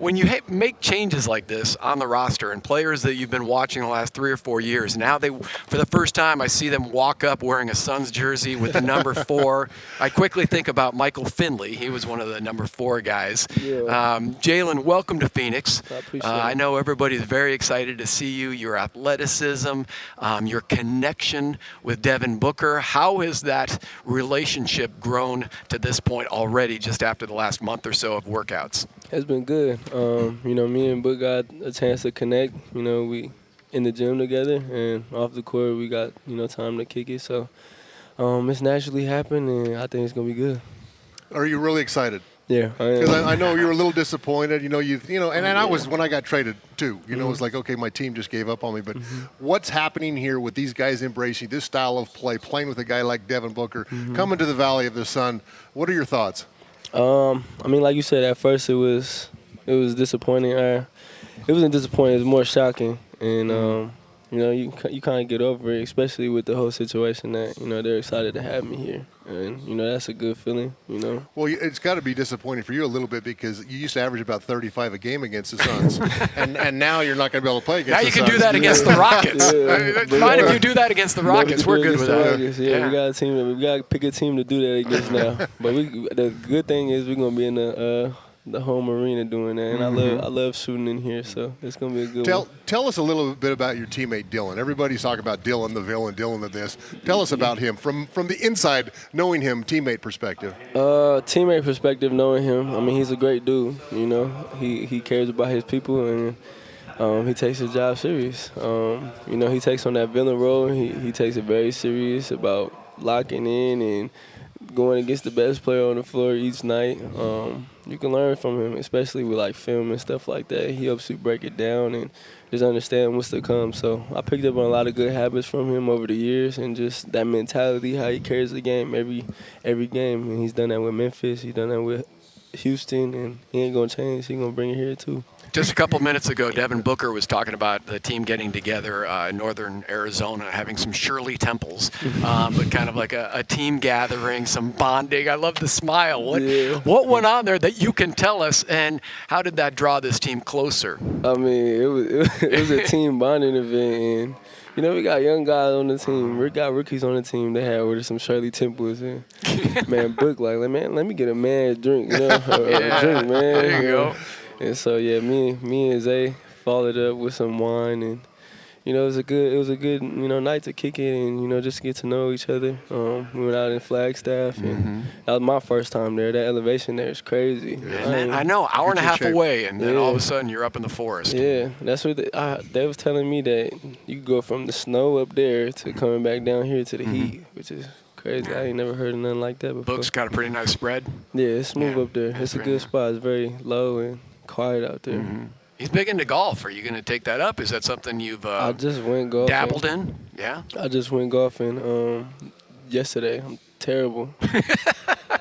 When you make changes like this on the roster and players that you've been watching the last 3 or 4 years, now for the first time, I see them walk up wearing a Suns jersey with the number 4. I quickly think about Michael Finley. He was one of the number 4 guys. Yeah. Jalen, welcome to Phoenix. I appreciate it. I know everybody's very excited to see you, your athleticism, your connection with Devin Booker. How has that relationship grown to this point already just after the last month or so of workouts? It's been good. Me and Book got a chance to connect. We in the gym together, and off the court we got time to kick it. So it's naturally happened, and I think it's gonna be good. Are you really excited? Yeah, I am. Because I know you were a little disappointed. And I was when I got traded too. It was like, okay, my team just gave up on me. But what's happening here with these guys embracing this style of play, playing with a guy like Devin Booker, coming to the Valley of the Sun? What are your thoughts? Like you said, at first it was disappointing. It wasn't disappointing. It was more shocking, and you kind of get over it, especially with the whole situation that they're excited to have me here, and that's a good feeling. Well, it's got to be disappointing for you a little bit because you used to average about 35 a game against the Suns, and now you're not going to be able to play against. Now the you can Suns. do that against the Rockets. Fine if you do that against the Rockets. We're good with that. Yeah, we got a team. We got to pick a team to do that against now. But the good thing is we're going to be in the home arena doing that, and I love shooting in here, so it's gonna be a good one. Tell us a little bit about your teammate Dylan. Everybody's talking about Dylan the villain, Dylan the this. Tell us about him from the inside, knowing him, teammate perspective. Teammate perspective, knowing him. He's a great dude. He cares about his people, and he takes his job serious. He takes on that villain role. He takes it very serious about locking in and going against the best player on the floor each night. You can learn from him, especially with like film and stuff like that. He helps you break it down and just understand what's to come. So I picked up on a lot of good habits from him over the years, and just that mentality, how he carries the game every game. And he's done that with Memphis. He's done that with Houston, and he ain't gonna change. He's gonna bring it here too. Just a couple minutes ago, Devin Booker was talking about the team getting together in northern Arizona, having some Shirley Temples, but kind of like a team gathering, some bonding. I love the smile. What went on there that you can tell us, and how did that draw this team closer? It was a team bonding event, and we got young guys on the team. We got rookies on the team. They had ordered some Shirley Temples, and man, Book let me get a man a drink, a drink, man. There you go. And so me and Zay followed up with some wine, and it was a good night to kick it and just get to know each other. We went out in Flagstaff, and that was my first time there. That elevation there is crazy. Yeah, I know, hour and a half away, and then all of a sudden you're up in the forest. Yeah, that's what they was telling me, that you could go from the snow up there to coming back down here to the heat, which is crazy. I ain't never heard of nothing like that before. Book's got a pretty nice spread. Yeah, it's smooth up there. It's a good spot. It's very low and quiet out there. He's big into golf. Are you going to take that up? Is that something you've I just went golfing. dabbled in? Yeah? I just went golfing yesterday. I'm terrible.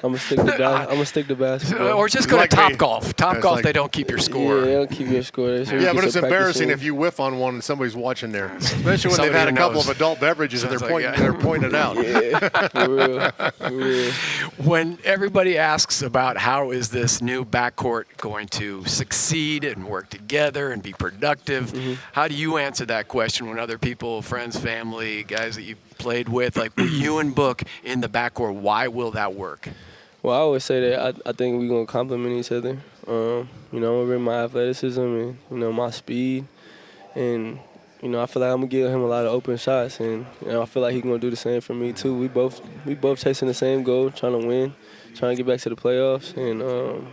I'm gonna stick to basketball. Or just go to Topgolf. Topgolf, they don't keep your score. Yeah, they don't keep your score. Yeah, but it's embarrassing if you whiff on one and somebody's watching there, especially when they've had a couple of adult beverages and they're pointing it out. Yeah, for real. When everybody asks about how is this new backcourt going to succeed and work together and be productive, how do you answer that question when other people, friends, family, guys that you played with, like you and Book in the backcourt, why will that work? Well, I always say that I think we're going to complement each other. I'm going to bring my athleticism and, my speed. And, I feel like I'm going to give him a lot of open shots. And, I feel like he's going to do the same for me, too. We both chasing the same goal, trying to win, trying to get back to the playoffs. And,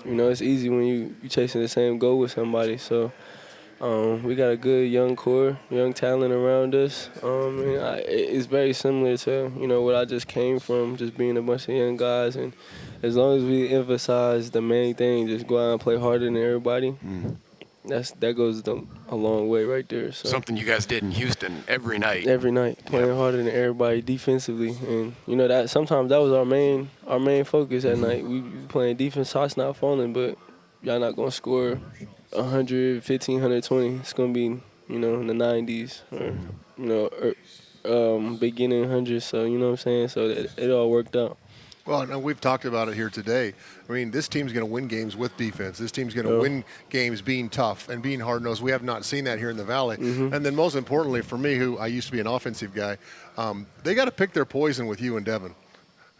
it's easy when you chasing the same goal with somebody. So we got a good young core, young talent around us. It's very similar to, what I just came from, just being a bunch of young guys. And as long as we emphasize the main thing, just go out and play harder than everybody, that goes a long way right there. So. Something you guys did in Houston every night. Every night, playing harder than everybody defensively. And, that sometimes that was our main focus at night. We playing defense, shots not falling, but y'all not going to score 115, 120. It's going to be, in the 90s or, beginning hundreds. So, you know what I'm saying? So it all worked out. Well, and we've talked about it here today. I mean, this team's going to win games with defense. This team's going to win games being tough and being hard-nosed. We have not seen that here in the Valley. And then most importantly for me, who I used to be an offensive guy, they got to pick their poison with you and Devin.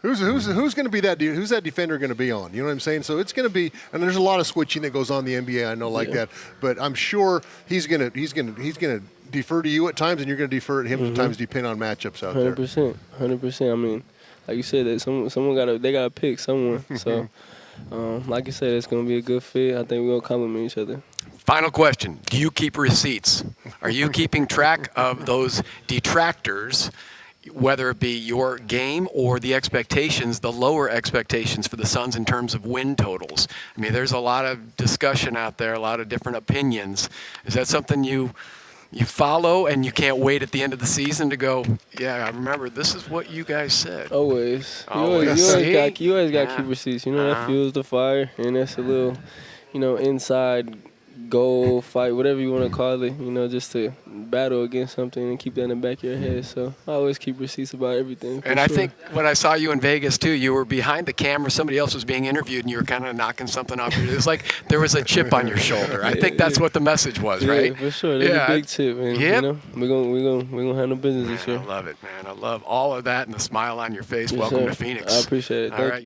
Who's going to be that? Who's that defender going to be on? You know what I'm saying? So it's going to be, and there's a lot of switching that goes on in the NBA. I know like that, but I'm sure he's going to defer to you at times, and you're going to defer to him at times, depending on matchups out there. 100%. I mean, like you said, that someone gotta pick someone. So, like you said, it's gonna be a good fit. I think we're gonna complement each other. Final question: do you keep receipts? Are you keeping track of those detractors? Whether it be your game or the expectations, the lower expectations for the Suns in terms of win totals. I mean, there's a lot of discussion out there, a lot of different opinions. Is that something you follow and you can't wait at the end of the season to go, yeah, I remember this is what you guys said? Always. You always got to keep receipts. You know, that fuels the fire, and that's a little, inside goal, fight, whatever you want to call it, just to battle against something and keep that in the back of your head. So I always keep receipts about everything. And I think when I saw you in Vegas, too, you were behind the camera. Somebody else was being interviewed, and you were kind of knocking something off. It was like there was a chip on your shoulder. I think that's what the message was, right? Yeah, for sure. That's a big chip. And, we're gonna handle business this year. I love it, man. I love all of that and the smile on your face. Welcome to Phoenix. I appreciate it. All right.